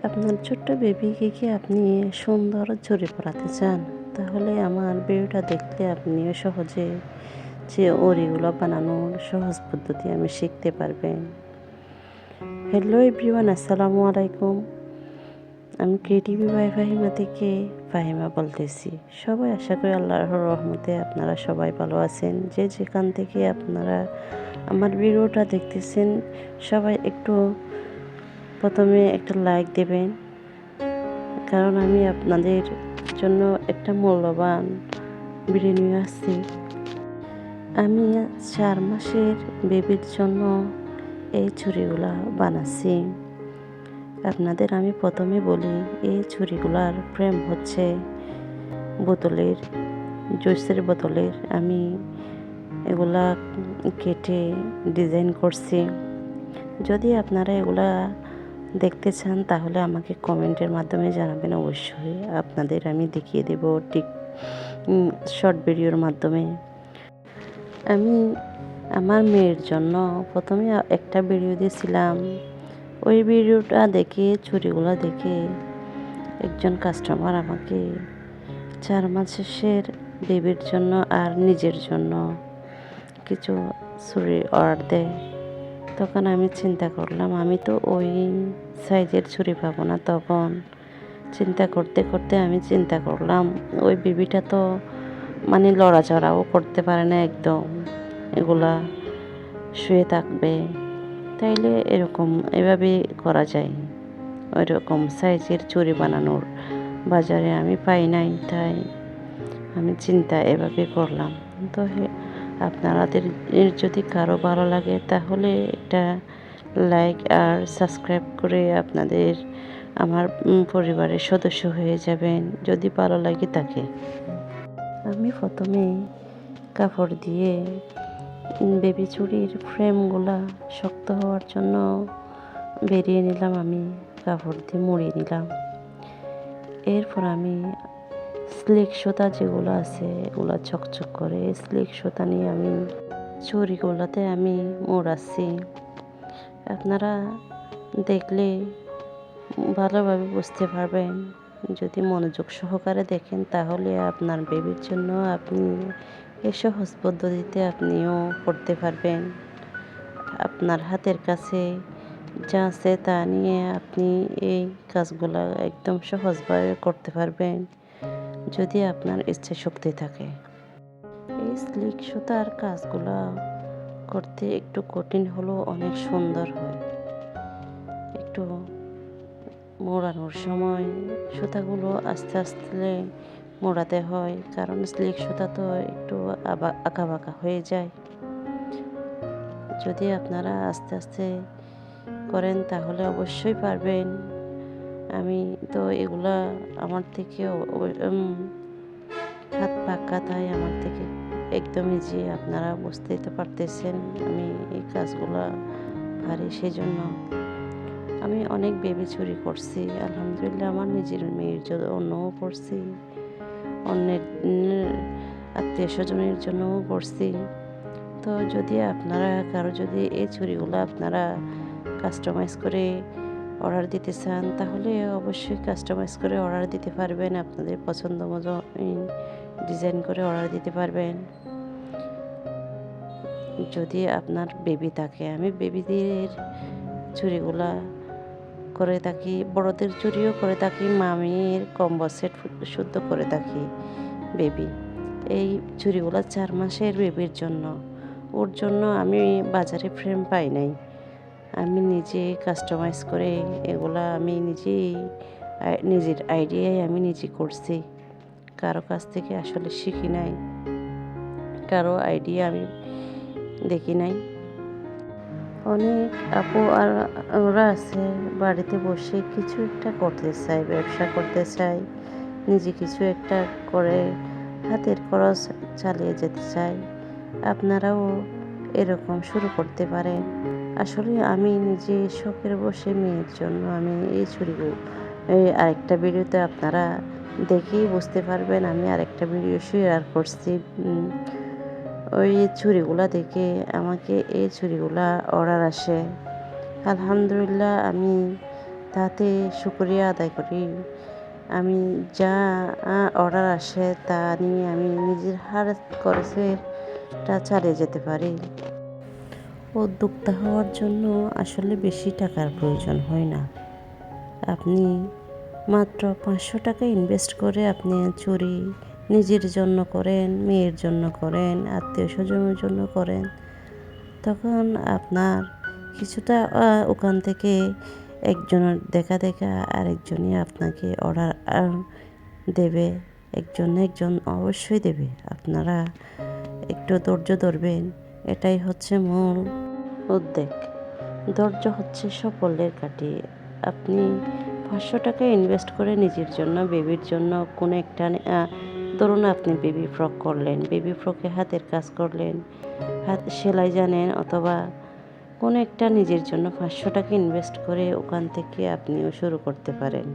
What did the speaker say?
আপনার ছোট্ট বেবিকে কি আপনি সুন্দর জড়ি পরাতে চান? তাহলে আমার ভিডিওটা দেখলে আপনিও সহজে যে ওড়িগুলো বানানোর সহজ পদ্ধতি আমি শিখতে পারবেন। হ্যালো এভরিওয়ান, আসসালামু আলাইকুম। আমি ক্রিয়েটিভি বাই ফাহিমা থেকে ফাহিমা বলতেছি। সবাই আশা করি আল্লাহর রহমতে আপনারা সবাই ভালো আছেন। যে যেখান থেকে আপনারা আমার ভিডিওটা দেখতেছেন সবাই একটু প্রথমে একটা লাইক দেবেন, কারণ আমি আপনাদের জন্য একটা মূল্যবান ভিডিও নিয়ে আসছি। আমি 4 মাসের বেবির জন্য এই ছুরিগুলা বানাচ্ছি। আপনাদের আমি প্রথমে বলি, এই ছুরিগুলার ফ্রেম হচ্ছে বোতলের, জুসের বোতলের। আমি এগুলা কেটে ডিজাইন করছি। যদি আপনারা এগুলা দেখতে চান তাহলে আমাকে কমেন্টের মাধ্যমে জানাবেন। অবশ্যই আপনাদের আমি দেখিয়ে দেব ঠিক শর্ট ভিডিওর মাধ্যমে। আমি আমার মেয়ের জন্য প্রথমে একটা ভিডিও দিয়েছিলাম। ওই ভিডিওটা দেখে, ছুরিগুলো দেখে একজন কাস্টমার আমাকে 4 মাসের বেবির জন্য আর নিজের জন্য কিছু ছুরি অর্ডার দেয়। তখন আমি চিন্তা করলাম, আমি তো ওই সাইজের ছুরি পাবো না। তখন চিন্তা করতে করতে আমি চিন্তা করলাম, ওই বেবিটা তো মানে লড়াচড়াও করতে পারে না, একদম এগুলা শুয়ে থাকবে। তাইলে এভাবে করা যায়। ওই রকম সাইজের ছুরি বানানোর বাজারে আমি পাই নাই, তাই আমি চিন্তা এভাবে করলাম। তো আপনাদের যদি কারো ভালো লাগে তাহলে একটা লাইক আর সাবস্ক্রাইব করে আপনাদের আমার পরিবারের সদস্য হয়ে যাবেন, যদি ভালো লাগে থাকে। আমি প্রথমে কাপড় দিয়ে বেবি চুড়ির ফ্রেমগুলা শক্ত হওয়ার জন্য বেরিয়ে নিলাম, আমি কাপড় দিয়ে মুড়িয়ে নিলাম। এরপর আমি স্লিক সুতা যেগুলো আছে এগুলো চকচক করে স্লিক সুতা নিয়ে আমি চুড়িগুলোতে আমি মোড়াচ্ছি। আপনারা দেখলে ভালোভাবে বুঝতে পারবেন। যদি মনোযোগ সহকারে দেখেন তাহলে আপনার বেবির জন্য আপনি এই সহজ পদ্ধতিতে আপনিও করতে পারবেন। আপনার হাতের কাছে যা আছে তা নিয়ে আপনি এই কাজগুলো একদম সহজভাবে করতে পারবেন, যদি আপনার ইচ্ছে শক্তি থাকে। এই স্লিক সুতার কাজগুলো করতে একটু কঠিন হলেও অনেক সুন্দর হয়। একটু মোড়ানোর সময় সুতাগুলো আস্তে আস্তে মোড়াতে হয়, কারণ স্লিক সুতা তো একটু আঁকা বাঁকা হয়ে যায়। যদি আপনারা আস্তে আস্তে করেন তাহলে অবশ্যই পারবেন। আমি তো এগুলা আমার থেকে হাত পাকা, তাই আমার থেকে একদম ইজি। আপনারা বুঝতেই তো পারতেছেন আমি এই কাজগুলো পারি। সেজন্য আমি অনেক বেবি চুরি করছি, আলহামদুলিল্লাহ। আমার নিজের মেয়ের জন্যও করছি, অন্যের আত্মীয় স্বজনের জন্যও করছি। তো যদি আপনারা যদি এই ছুরিগুলো আপনারা কাস্টমাইজ করে অর্ডার দিতে চান তাহলে অবশ্যই কাস্টমাইজ করে অর্ডার দিতে পারবেন। আপনাদের পছন্দ মতো ডিজাইন করে অর্ডার দিতে পারবেন। যদি আপনার বেবি থাকে, আমি বেবিদের চুড়িগুলা করে থাকি, বড়দের চুড়িও করে থাকি, মামির কম্বো সেট শুদ্ধ করে থাকি বেবি। এই চুড়িগুলো 4 মাসের বেবির জন্য। ওর জন্য আমি বাজারে ফ্রেম পাই নাই, আমি নিজে কাস্টমাইজ করে এগুলা আমি নিজের আইডিয়ায় আমি নিজে করছি। কারো কাছ থেকে আসলে শিখি নাই, কারো আইডিয়া আমি দেখি নাই। অনেক আপু আর ওরা আছে বাড়িতে বসে কিছু একটা করতে চায়, ব্যবসা করতে চায়, নিজে কিছু একটা করে হাতের খরচ চালিয়ে যেতে চায়। আপনারাও এরকম শুরু করতে পারেন। আসলে আমি নিজে শখের বসে মেয়ের জন্য আমি এই আরেকটা ভিডিওতে আপনারা দেখেই বুঝতে পারবেন। আমি আরেকটা ভিডিও শেয়ার করছি, ওই ছুরিগুলা দেখে আমাকে এই ছুরিগুলা অর্ডার আসে। আলহামদুলিল্লাহ, আমি তাতে শুকরিয়া আদায় করি। আমি যা অর্ডার আসে তা নিয়ে আমি নিজের হাত খরচেরটা চালিয়ে যেতে পারি। উদ্যোক্তা হওয়ার জন্য আসলে বেশি টাকার প্রয়োজন হয় না। আপনি মাত্র ৫০০ টাকা ইনভেস্ট করে আপনি চুরি নিজের জন্য করেন, মেয়ের জন্য করেন, আত্মীয়স্বজনের জন্য করেন। তখন আপনার কিছুটা ওখান থেকে একজনের দেখা আরেকজনই আপনাকে অর্ডার দেবে। একজন অবশ্যই দেবে। আপনারা একটু ধৈর্য ধরবেন। এটাই হচ্ছে মূল উদ্বেগ। ধৈর্য হচ্ছে সাফল্যের কাঠি। আপনি ৫০০ টাকা ইনভেস্ট করে নিজের জন্য, বেবির জন্য কোনো একটা ধরুন আপনি বেবি ফ্রক করলেন, বেবি ফ্রকে হাতের কাজ করলেন, হাত সেলাই জানেন অথবা কোনো একটা নিজের জন্য ৫০০ টাকা ইনভেস্ট করে ওখান থেকে আপনিও শুরু করতে পারেন।